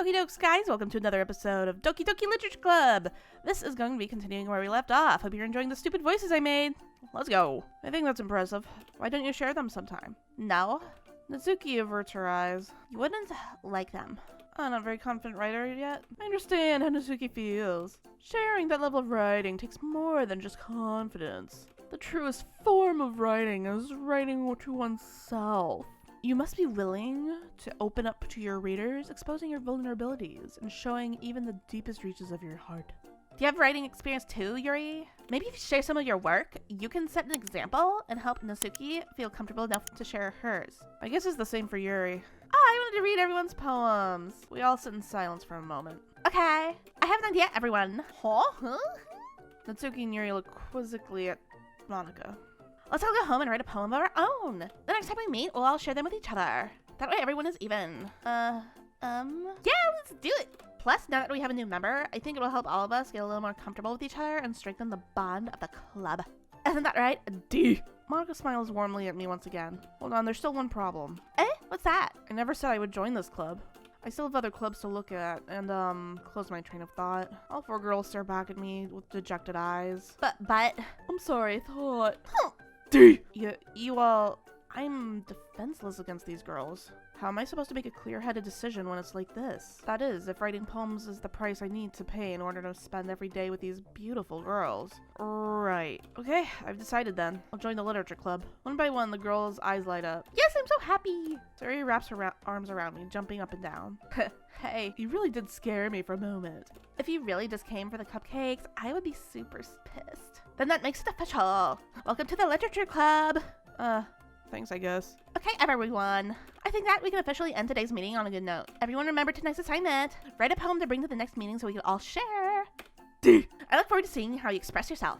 Doki Dokes, guys! Welcome to another episode of Doki Doki Literature Club! This is going to be continuing where we left off. Hope you're enjoying the stupid voices I made. Let's go. I think that's impressive. Why don't you share them sometime? No. Natsuki averts her eyes. You wouldn't like them. I'm not a very confident writer yet. I understand how Natsuki feels. Sharing that level of writing takes more than just confidence. The truest form of writing is writing to oneself. You must be willing to open up to your readers, exposing your vulnerabilities, and showing even the deepest reaches of your heart. Do you have writing experience too, Yuri? Maybe if you share some of your work, you can set an example and help Natsuki feel comfortable enough to share hers. I guess it's the same for Yuri. I wanted to read everyone's poems. We all sit in silence for a moment. Okay, I have an idea, everyone. Huh? Natsuki and Yuri look quizzically at Monika. Let's all go home and write a poem of our own. The next time we meet, we'll all share them with each other. That way everyone is even. Yeah, let's do it. Plus, now that we have a new member, I think it will help all of us get a little more comfortable with each other and strengthen the bond of the club. Isn't that right? D. Monika smiles warmly at me once again. Hold on, there's still one problem. What's that? I never said I would join this club. I still have other clubs to look at, and, close my train of thought. All four girls stare back at me with dejected eyes. But, I'm sorry, I thought. D. You all, I'm defenseless against these girls. How am I supposed to make a clear-headed decision when it's like this? That is, if writing poems is the price I need to pay in order to spend every day with these beautiful girls. Right. Okay, I've decided then. I'll join the literature club. One by one, the girls' eyes light up. Yes, I'm so happy! Sari wraps her arms around me, jumping up and down. Hey, you really did scare me for a moment. If you really just came for the cupcakes, I would be super pissed. Then that makes it official. Welcome to the literature club. Thanks, I guess. Okay, everyone. I think that we can officially end today's meeting on a good note. Everyone remember tonight's assignment. Write a poem to bring to the next meeting so we can all share. D. I look forward to seeing how you express yourself.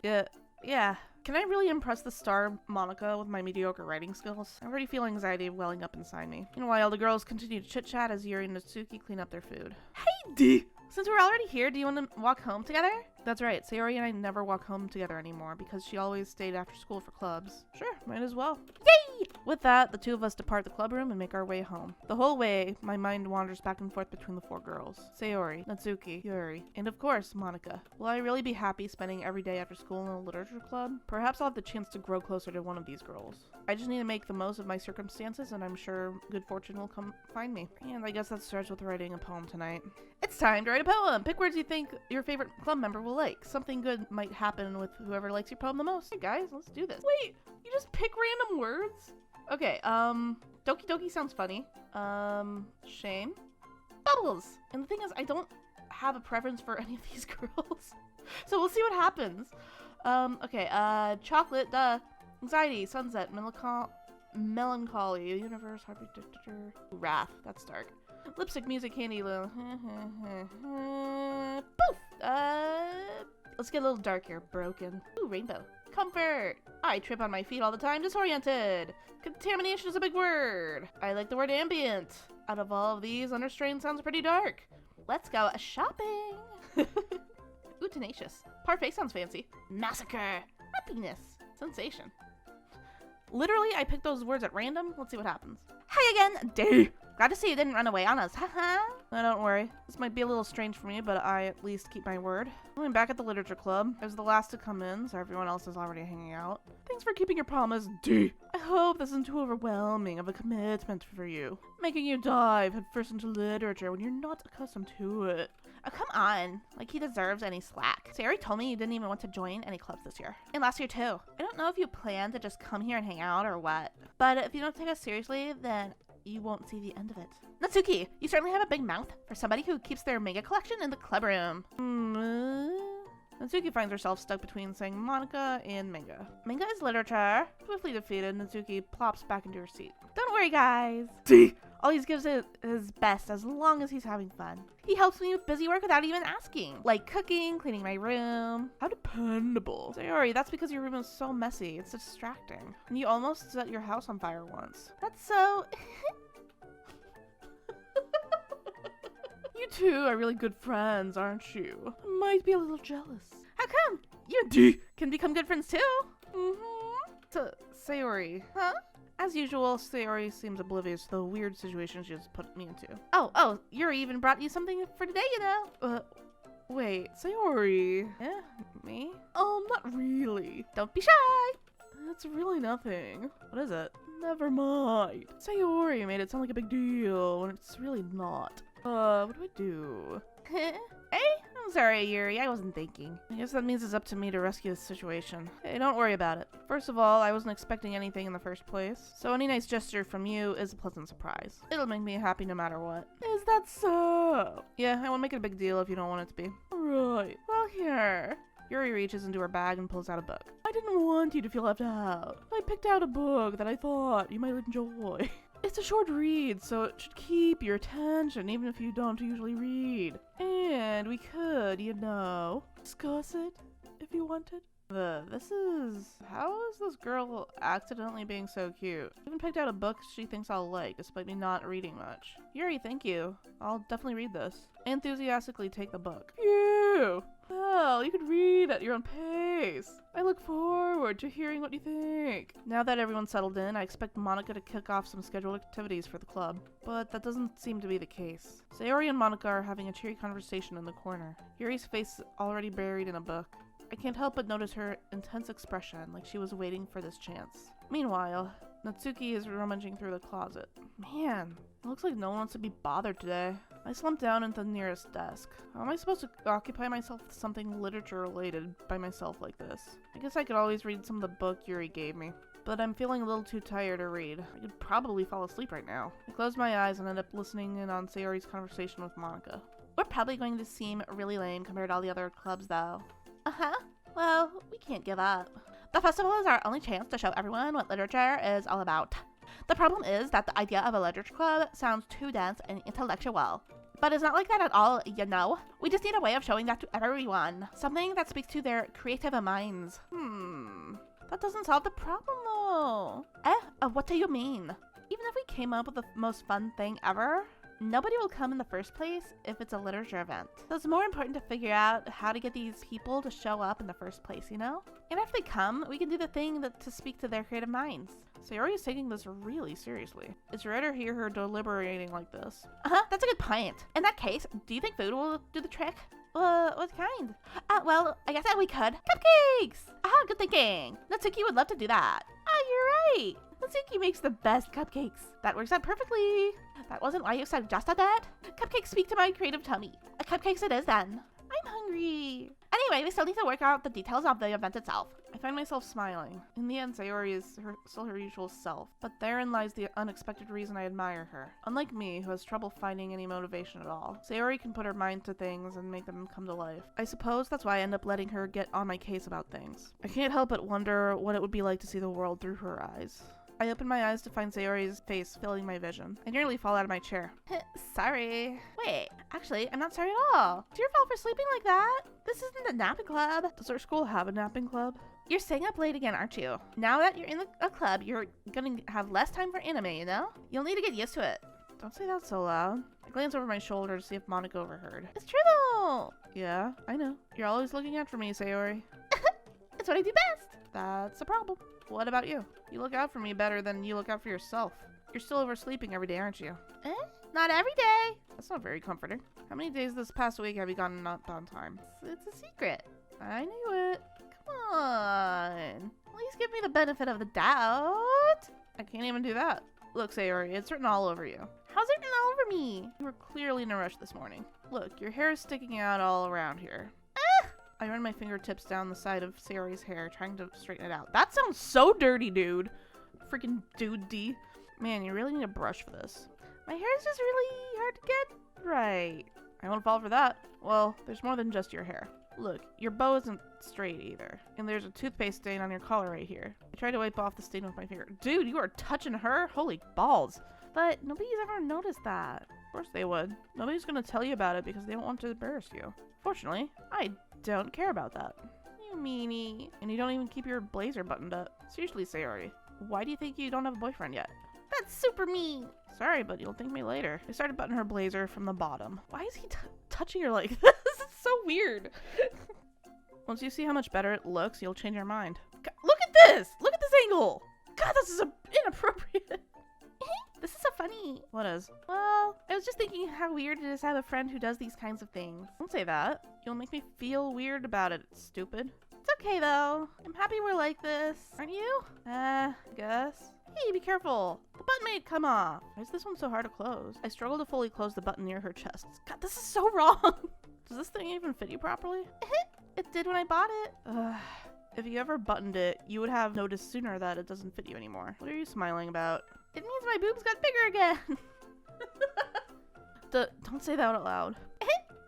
Yeah. Can I really impress the star Monika with my mediocre writing skills? I already feel anxiety welling up inside me. Meanwhile, the girls continue to chit-chat as Yuri and Natsuki clean up their food. Hey, D! Since we're already here, do you want to walk home together? That's right, Sayori and I never walk home together anymore because she always stayed after school for clubs. Sure, might as well. Yay! With that, the two of us depart the club room and make our way home. The whole way, my mind wanders back and forth between the four girls. Sayori, Natsuki, Yuri, and of course, Monika. Will I really be happy spending every day after school in a literature club? Perhaps I'll have the chance to grow closer to one of these girls. I just need to make the most of my circumstances and I'm sure good fortune will come find me. And I guess that starts with writing a poem tonight. It's time to write a poem! Pick words you think your favorite club member will like. Something good might happen with whoever likes your poem the most. Hey guys, let's do this. Wait, you just pick random words? Okay, Doki Doki sounds funny. Shame. Bubbles! And the thing is, I don't have a preference for any of these girls. So we'll see what happens. Okay, chocolate, duh. Anxiety, sunset, melancholy, universe, heartbeat, dictator, wrath, that's dark. Lipstick, music, candy, little. Poof! Let's get a little dark here. Broken. Ooh, rainbow. Comfort. I trip on my feet all the time. Disoriented. Contamination is a big word. I like the word ambient. Out of all of these, under strain sounds pretty dark. Let's go shopping. Ooh, tenacious. Parfait sounds fancy. Massacre. Happiness. Sensation. Literally, I picked those words at random. Let's see what happens. Hi again, D. Glad to see you didn't run away on us, haha. No, don't worry. This might be a little strange for me, but I at least keep my word. I'm back at the literature club. I was the last to come in, so everyone else is already hanging out. Thanks for keeping your promise, D. I hope this isn't too overwhelming of a commitment for you, making you dive headfirst into literature when you're not accustomed to it. Oh, come on. Like he deserves any slack. Sayori told me you didn't even want to join any clubs this year. And last year too. I don't know if you plan to just come here and hang out or what. But if you don't take us seriously, then you won't see the end of it. Natsuki, you certainly have a big mouth for somebody who keeps their manga collection in the club room. Natsuki finds herself stuck between saying Monika and manga. Manga is literature. Swiftly defeated, Natsuki plops back into her seat. Don't worry, guys. D. Always gives it his best as long as he's having fun. He helps me with busy work without even asking. Like cooking, cleaning my room. How dependable. Sayori, that's because your room is so messy. It's distracting. And you almost set your house on fire once. That's so... You two are really good friends, aren't you? I might be a little jealous. How come? You and D can become good friends too? So, Sayori. Huh? As usual, Sayori seems oblivious to the weird situation she just put me into. Oh, Yuri even brought you something for today, you know? Wait, Sayori. Yeah, me? Not really. Don't be shy. It's really nothing. What is it? Never mind. Sayori made it sound like a big deal when it's really not. What do I do? Hey? I'm sorry, Yuri. I wasn't thinking. I guess that means it's up to me to rescue this situation. Hey, don't worry about it. First of all, I wasn't expecting anything in the first place, so any nice gesture from you is a pleasant surprise. It'll make me happy no matter what. Is that so? Yeah, I won't make it a big deal if you don't want it to be. Right. Well, here. Yuri reaches into her bag and pulls out a book. I didn't want you to feel left out. I picked out a book that I thought you might enjoy. It's a short read, so it should keep your attention even if you don't usually read. And we could, you know, discuss it if you wanted. How is this girl accidentally being so cute? I even picked out a book she thinks I'll like, despite me not reading much. Yuri, thank you. I'll definitely read this. I enthusiastically take the book. Phew! Well, you could read at your own pace. I look forward to hearing what you think. Now that everyone's settled in, I expect Monica to kick off some scheduled activities for the club. But that doesn't seem to be the case. Sayori and Monica are having a cheery conversation in the corner. Yuri's face already buried in a book. I can't help but notice her intense expression, like she was waiting for this chance. Meanwhile, Natsuki is rummaging through the closet. Man, it looks like no one wants to be bothered today. I slumped down into the nearest desk. How am I supposed to occupy myself with something literature-related by myself like this? I guess I could always read some of the book Yuri gave me, but I'm feeling a little too tired to read. I could probably fall asleep right now. I closed my eyes and ended up listening in on Sayori's conversation with Monica. We're probably going to seem really lame compared to all the other clubs, though. Uh-huh. Well, we can't give up. The festival is our only chance to show everyone what literature is all about. The problem is that the idea of a literature club sounds too dense and intellectual. But it's not like that at all, you know? We just need a way of showing that to everyone. Something that speaks to their creative minds. That doesn't solve the problem, though. What do you mean? Even if we came up with the most fun thing ever, nobody will come in the first place if it's a literature event. So it's more important to figure out how to get these people to show up in the first place, you know? And if they come, we can do the thing to speak to their creative minds. Sayori is taking this really seriously. It's rare to hear her deliberating like this. That's a good point. In that case, do you think food will do the trick? What kind? Well, I guess that we could. Cupcakes! Good thinking. Natsuki would love to do that. You're right. Natsuki makes the best cupcakes. That works out perfectly. That wasn't why you suggested that. Cupcakes speak to my creative tummy. Cupcakes it is then. I'm hungry. Anyway, we still need to work out the details of the event itself. I find myself smiling. In the end, Sayori is still her usual self, but therein lies the unexpected reason I admire her. Unlike me, who has trouble finding any motivation at all, Sayori can put her mind to things and make them come to life. I suppose that's why I end up letting her get on my case about things. I can't help but wonder what it would be like to see the world through her eyes. I open my eyes to find Sayori's face filling my vision. I nearly fall out of my chair. Sorry. Wait, actually, I'm not sorry at all. It's your fault for sleeping like that. This isn't a napping club. Does our school have a napping club? You're staying up late again, aren't you? Now that you're in a club, you're gonna have less time for anime, you know? You'll need to get used to it. Don't say that so loud. I glance over my shoulder to see if Monica overheard. It's true though! Yeah, I know. You're always looking out for me, Sayori. It's what I do best! That's a problem. What about you? You look out for me better than you look out for yourself. You're still oversleeping every day, aren't you? Not every day. That's not very comforting. How many days this past week have you gotten up on time? It's a secret. I knew it. Come on. At least give me the benefit of the doubt. I can't even do that. Look, Sayori, it's written all over you. How's it written all over me? You were clearly in a rush this morning. Look, your hair is sticking out all around here. I run my fingertips down the side of Sayori's hair, trying to straighten it out. That sounds so dirty, dude. Freaking dude D. Man, you really need a brush for this. My hair is just really hard to get right. I won't fall for that. Well, there's more than just your hair. Look, your bow isn't straight either. And there's a toothpaste stain on your collar right here. I tried to wipe off the stain with my finger. Dude, you are touching her? Holy balls. But nobody's ever noticed that. Of course they would. Nobody's gonna tell you about it because they don't want to embarrass you. Fortunately, I don't care about that. You meanie. And you don't even keep your blazer buttoned up. Seriously, Sayori, why do you think you don't have a boyfriend yet? That's super mean. Sorry, but you'll thank me later. I started buttoning her blazer from the bottom. Why is he touching her like this? It's so weird. Once you see how much better it looks, you'll change your mind. Look at this! Look at this angle! God, this is inappropriate. This is so funny. What is? Well, I was just thinking how weird it is to have a friend who does these kinds of things. Don't say that. You'll make me feel weird about it, stupid. It's okay though. I'm happy we're like this. Aren't you? Guess. Hey, be careful. The button may come off. Why is this one so hard to close? I struggle to fully close the button near her chest. God, this is so wrong. Does this thing even fit you properly? It did when I bought it. If you ever buttoned it, you would have noticed sooner that it doesn't fit you anymore. What are you smiling about? It means my boobs got bigger again. Don't say that out loud.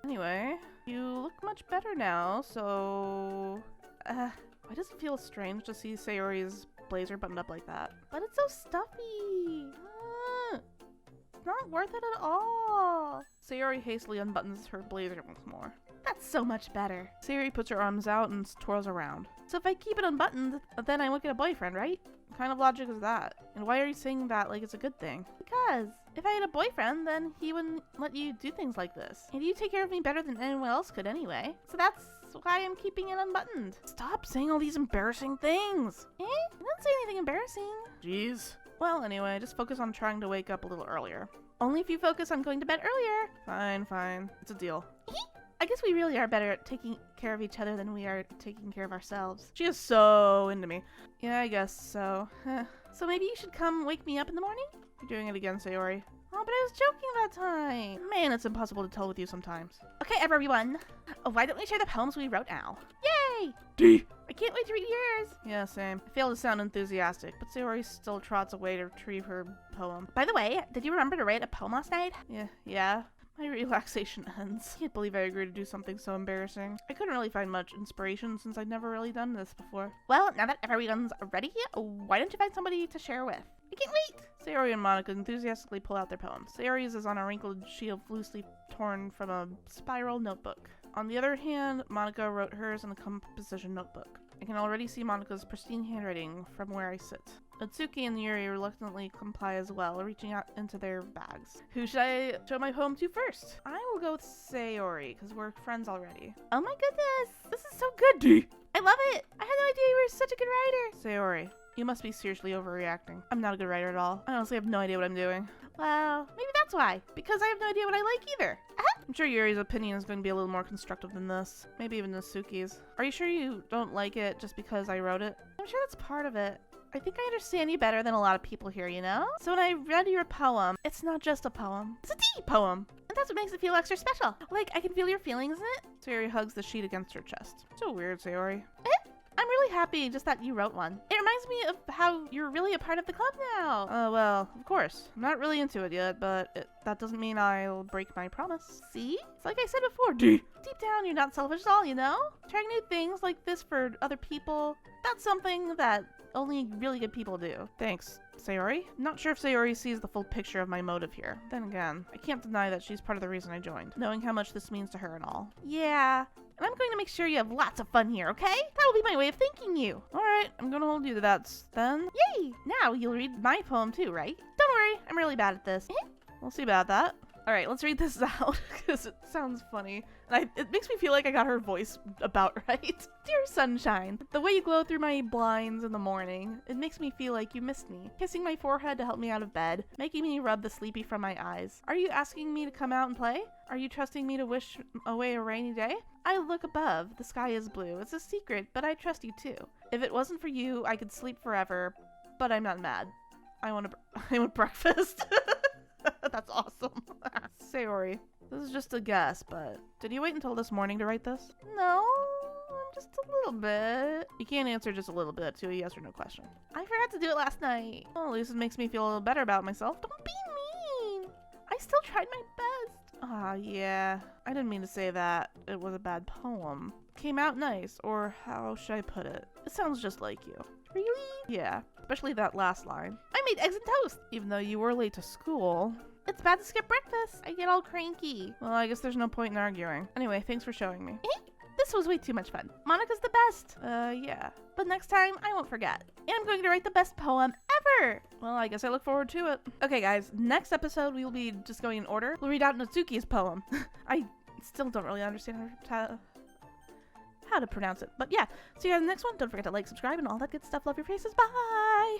Anyway, you look much better now, so... why does it feel strange to see Sayori's blazer buttoned up like that? But it's so stuffy. It's not worth it at all. Sayori hastily unbuttons her blazer once more. That's so much better. Sayori puts her arms out and twirls around. So if I keep it unbuttoned, then I won't get a boyfriend, right? What kind of logic is that? And why are you saying that like it's a good thing? Because if I had a boyfriend, then he wouldn't let you do things like this. And you take care of me better than anyone else could anyway. So that's why I'm keeping it unbuttoned. Stop saying all these embarrassing things. I didn't say anything embarrassing. Jeez. Well, anyway, just focus on trying to wake up a little earlier. Only if you focus on going to bed earlier. Fine. It's a deal. I guess we really are better at taking care of each other than we are taking care of ourselves. She is so into me. Yeah, I guess so. So maybe you should come wake me up in the morning? You're doing it again, Sayori. Oh, but I was joking that time. Man, it's impossible to tell with you sometimes. Okay, everyone. Why don't we share the poems we wrote now? Yay! D! I can't wait to read yours. Yeah, same. I fail to sound enthusiastic, but Sayori still trots away to retrieve her poem. By the way, did you remember to write a poem last night? Yeah. My relaxation ends. I can't believe I agreed to do something so embarrassing. I couldn't really find much inspiration since I'd never really done this before. Well, now that everyone's ready, why don't you find somebody to share with? I can't wait! Sayori and Monika enthusiastically pull out their poems. Sayori's is on a wrinkled sheet loosely torn from a spiral notebook. On the other hand, Monika wrote hers in a composition notebook. I can already see Monika's pristine handwriting from where I sit. Otsuki and Yuri reluctantly comply as well, reaching out into their bags. Who should I show my poem to first? I will go with Sayori, because we're friends already. Oh my goodness! This is so good! D! I love it! I had no idea you were such a good writer! Sayori, you must be seriously overreacting. I'm not a good writer at all. I honestly have no idea what I'm doing. Well, maybe that's why. Because I have no idea what I like either. I'm sure Yuri's opinion is going to be a little more constructive than this. Maybe even Natsuki's. Are you sure you don't like it just because I wrote it? I'm sure that's part of it. I think I understand you better than a lot of people here, you know? So when I read your poem, it's not just a poem. It's a deep poem. And that's what makes it feel extra special. Like, I can feel your feelings in it. Sayori hugs the sheet against her chest. So weird, Sayori. I'm really happy just that you wrote one. It reminds me of how you're really a part of the club now. Well, of course. I'm not really into it yet, but that doesn't mean I'll break my promise. See? It's like I said before, deep down you're not selfish at all, you know? Trying new things like this for other people, that's something that only really good people do. Thanks, Sayori. I'm not sure if Sayori sees the full picture of my motive here. Then again, I can't deny that she's part of the reason I joined, knowing how much this means to her and all. Yeah. And I'm going to make sure you have lots of fun here, okay? That'll be my way of thanking you. Alright, I'm gonna hold you to that then. Yay! Now you'll read my poem too, right? Don't worry, I'm really bad at this. We'll see about that. Alright, let's read this out, because it sounds funny. And it makes me feel like I got her voice about right. Dear sunshine, the way you glow through my blinds in the morning, it makes me feel like you missed me. Kissing my forehead to help me out of bed, making me rub the sleepy from my eyes. Are you asking me to come out and play? Are you trusting me to wish away a rainy day? I look above, the sky is blue. It's a secret, but I trust you too. If it wasn't for you, I could sleep forever, but I'm not mad. I want breakfast. That's awesome. Sayori, this is just a guess, but did you wait until this morning to write this? No, just a little bit. You can't answer just a little bit to a yes or no question. I forgot to do it last night. Well, at least it makes me feel a little better about myself. Don't be mean. I still tried my best. Yeah. I didn't mean to say that it was a bad poem. Came out nice, or how should I put it? It sounds just like you. Really? Yeah, especially that last line. I made eggs and toast, even though you were late to school. It's bad to skip breakfast. I get all cranky. Well, I guess there's no point in arguing. Anyway, thanks for showing me. This was way too much fun. Monika's the best. Yeah. But next time, I won't forget. And I'm going to write the best poem ever. Well, I guess I look forward to it. Okay, guys, next episode, we will be just going in order. We'll read out Natsuki's poem. I still don't really understand how to pronounce it. But yeah, see you guys in the next one. Don't forget to like, subscribe, and all that good stuff. Love your faces. Bye!